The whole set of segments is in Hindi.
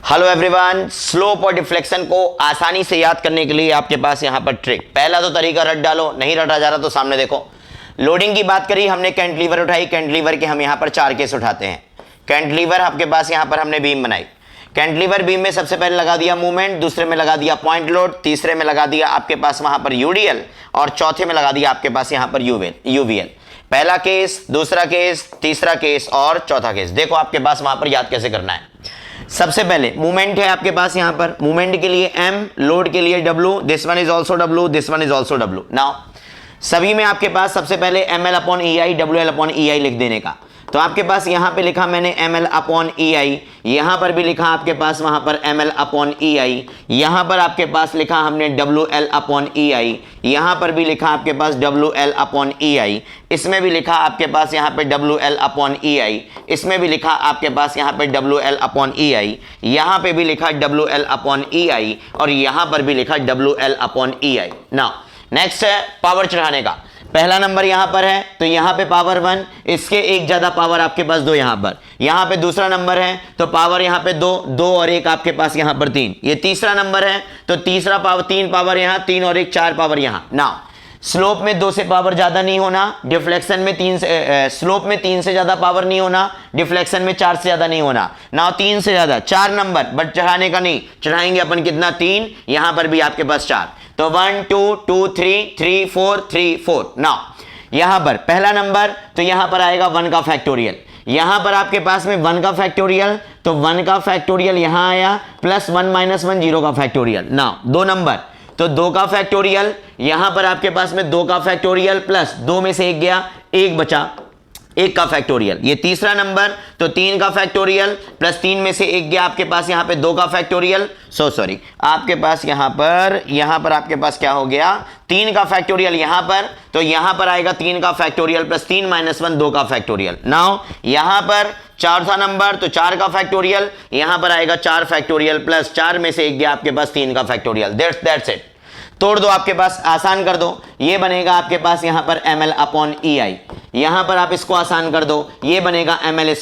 हेलो एवरीवन, स्लोप और डिफ्लेक्शन को आसानी से याद करने के लिए आपके पास यहां पर ट्रिक। पहला तो तरीका रट डालो, नहीं रटा जा रहा तो सामने देखो। लोडिंग की बात करी हमने, कैंटिलीवर उठाई, कैंटिलीवर के हम यहां पर 4 केस उठाते हैं। कैंटिलीवर आपके पास यहां पर हमने बीम बनाई। कैंटिलीवर बीम में सबसे पहले लगा दिया मूवमेंट, दूसरे में लगा दिया पॉइंट लोड, तीसरे में लगा दिया आपके पास वहां पर यूडीएल और चौथे में लगा दिया आपके पास यहां पर यूवीएल। पहला केस, दूसरा केस, तीसरा केस और चौथा केस। देखो आपके पास वहां पर याद कैसे करना है। सबसे पहले मूवमेंट है आपके पास यहां पर, मूवमेंट के लिए M, लोड के लिए W, this one is also W, this one is also W। Now सभी में आपके पास सबसे पहले ML/EI WL/EI लिख देने का। तो आपके पास यहां पे लिखा मैंने ML/EI, यहां पर भी लिखा आपके पास वहां पर ML/EI, यहां पर आपके पास लिखा हमने WL/EI, यहां पर भी लिखा आपके पास WL/EI, इसमें भी लिखा आपके पास यहां पे WL/EI, इसमें भी लिखा आपके पास यहां पे WL/EI, यहां पे भी लिखा WL/EI और यहां पर भी लिखा WL/EI। नाउ नेक्स्ट है पावर चढ़ाने का। पहला नंबर यहां पर है तो यहां पे पावर 1, इसके एक ज्यादा पावर आपके पास 2 यहां पे दूसरा नंबर है तो पावर यहां पे 2 और 1 आपके पास यहां पर 3। ये तीसरा नंबर है तो तीसरा पावर 3 पावर यहां, 3 और 1 4 पावर यहां। ना स्लोप में 2 से पावर ज्यादा नहीं होना, डिफ्लेक्शन में 3 से स्लोप में 3 से ज्यादा पावर नहीं होना, डिफ्लेक्शन में 4 से ज्यादा नहीं होना। ना 3 से ज्यादा 4 नंबर, बट चढ़ाने का नहीं, चढ़ाएंगे अपन कितना 3, यहां पर भी आपके पास 4। तो 1 2 2 3 3 4 3 4। नाउ यहां पर पहला नंबर तो यहां पर आएगा 1 का फैक्टोरियल, यहां पर आपके पास में 1 का फैक्टोरियल, तो 1 का फैक्टोरियल यहां आया प्लस 1 - 1 0 का फैक्टोरियल। नाउ 2 नंबर तो 2 का फैक्टोरियल, यहां पर आपके पास में 2 का फैक्टोरियल प्लस 2 में से 1 गया, 1 बचा, 1 का फैक्टोरियल। ये तीसरा नंबर तो 3 का फैक्टोरियल प्लस 3 में से 1 गया आपके पास यहां पे 2 का फैक्टोरियल। सॉरी आपके पास यहां पर आपके पास क्या हो गया 3 का फैक्टोरियल यहां पर, तो यहां पर आएगा 3 का फैक्टोरियल प्लस 3 - 1 2 का फैक्टोरियल। नाउ यहां पर चौथा नंबर तो 4 का फैक्टोरियल, यहां पर आएगा 4 फैक्टोरियल प्लस 4 में से 1 गया आपके पास 3 का फैक्टोरियल। That's it. तोड़ दो आपके पास, आसान कर दो, ये बनेगा आपके पास यहां पर ML/EI, यहां पर आप इसको आसान कर दो, ये बनेगा ML²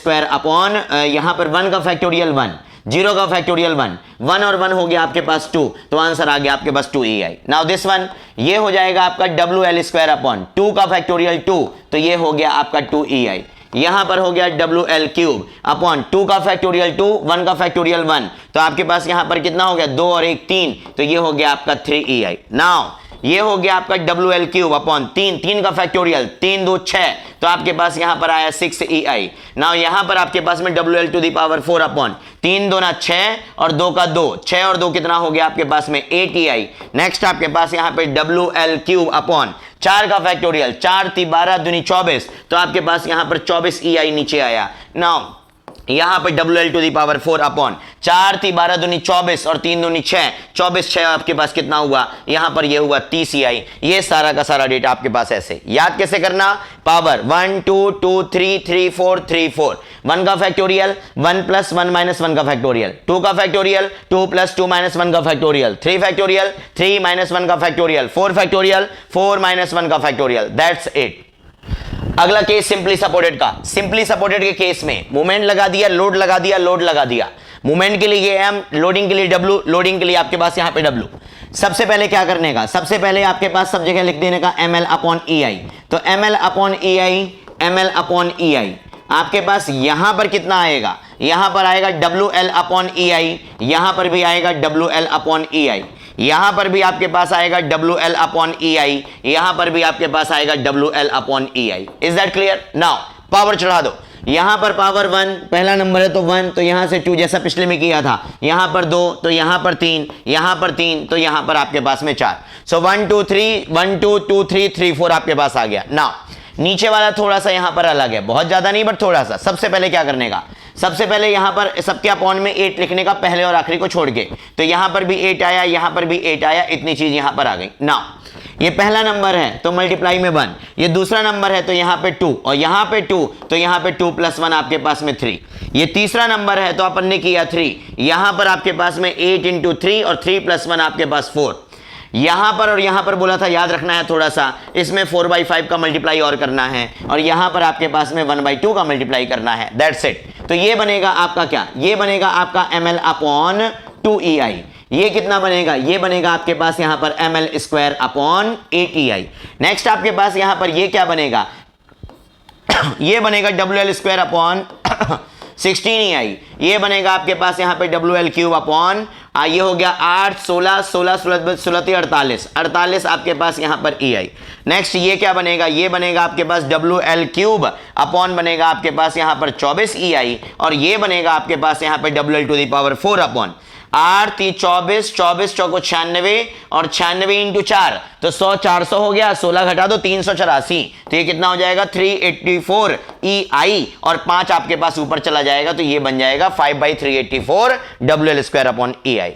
यहां पर 1 का फैक्टोरियल 1, 0 का फैक्टोरियल 1, 1 और 1 हो गया आपके पास 2, तो आंसर आ गया आपके पास 2EI। नाउ दिस वन ये हो जाएगा आपका WL² 2 का फैक्टोरियल 2, तो ये हो गया आपका 2EI। यहां पर हो गया WL³ 2 का फैक्टोरियल 2, 1 का फैक्टोरियल 1, तो आपके पास यहां पर कितना हो गया 2 और 1 3, तो ये हो गया आपका 3EI। नाउ ये हो गया आपका WL³ 3 का फैक्टोरियल 3 2 6, तो आपके पास यहां पर आया 6EI। नाउ यहां पर आपके पास में WL⁴ 3 2 6 और 2 का 2, 6 और 2 कितना हो गया आपके पास में 8EI। नेक्स्ट आपके पास यहां पे WL³ 4 का फैक्टोरियल 4 3 12 दूनी 24, तो आपके पास यहां पर 24EI नीचे आया। नाउ यहां पर WL⁴ 4 3 12 दूनी 24 और 3 दूनी 6, 24 6 आपके पास कितना हुआ यहां पर ये हुआ 30EI। ये सारा का सारा डेटा आपके पास ऐसे याद कैसे करना, पावर 1 2 2 3 3 4 3 4, 1 का फैक्टोरियल 1 + 1 - 1 का फैक्टोरियल, 2 का फैक्टोरियल 2 + 2 - 1 का फैक्टोरियल, 3 फैक्टोरियल 3 - 1 का फैक्टोरियल, 4 फैक्टोरियल 4 - 1 का फैक्टोरियल। That's it. अगला केस सिंपली सपोर्टेड का। सिंपली सपोर्टेड के केस में मूवमेंट लगा दिया, लोड लगा दिया, लोड लगा दिया। मूवमेंट के लिए M, लोडिंग के लिए W, लोडिंग के लिए आपके पास यहां पे W। सबसे पहले क्या करने का, सबसे पहले आपके पास सब जगह लिख देने का ML/EI, तो ML/EI आपके पास यहां पर कितना आएगा, यहां पर आएगा WL/EI, यहां पर भी आएगा WL/EI, यहां पर भी आपके पास आएगा WL/EI, यहां पर भी आपके पास आएगा WL/EI। Is that clear? Now power चढ़ा दो। यहां पर पावर 1 पहला नंबर है तो 1, तो यहां से 2 जैसा पिछले में किया था, यहां पर 2 तो यहां पर 3, यहां पर 3 तो यहां पर आपके पास में 4। सो 1 2 3 1 2 2 3 3 4 आपके पास आ गया। नाउ नीचे वाला थोड़ा सा यहां पर अलग है, बहुत ज्यादा नहीं बट थोड़ा सा। सबसे पहले क्या करने का, सबसे पहले यहां पर सबके अपॉन में 8 लिखने का, पहले और आखिरी को छोड़ के, तो यहां पर भी 8 आया, यहां पर भी 8 आया, इतनी चीज यहां पर आ गई। नाउ ये पहला नंबर है तो मल्टीप्लाई में 1, ये दूसरा नंबर है तो यहां पे 2 और यहां पे 2, तो यहां पे 2 + 1 आपके पास में 3। ये तीसरा नंबर है तो अपन ने किया 3, यहां पर आपके पास में 8 × 3 और 3 + 1 आपके पास 4। यहां पर और यहां पर बोला था, याद रखना है थोड़ा सा, इसमें 4/5 का मल्टीप्लाई और करना है और यहां पर आपके पास में 1/2 का मल्टीप्लाई करना है, दैट्स इट। तो ये बनेगा आपका क्या, ये बनेगा आपका ml अपॉन 2ei। ये कितना बनेगा, ये बनेगा आपके पास यहां पर ml square upon 8ei। Next आपके पास यहां पर ये क्या बनेगा ये बनेगा WL स्क्वायर अपॉन 16ei। ये बनेगा आपके पास यहां पे WL क्यूब अपॉन ये हो गया 8 16 16 16 16 48 48 आपके पास यहां पर ei। नेक्स्ट ये क्या बनेगा, ये बनेगा आपके पास WL क्यूब अपॉन बनेगा आपके पास यहां पर 24 ei और ये बनेगा आपके पास यहां पर WL to the power 4 upon 8 3 24 24 चौको 96 और 96 इंटू 4 तो 100 400 हो गया, 16 घटा दो 384, तो ये कितना हो जाएगा 384 ei और 5 आपके पास ऊपर चला जाएगा तो ये बन जाएगा 5/384 WL स्क्वायर अपॉन ei।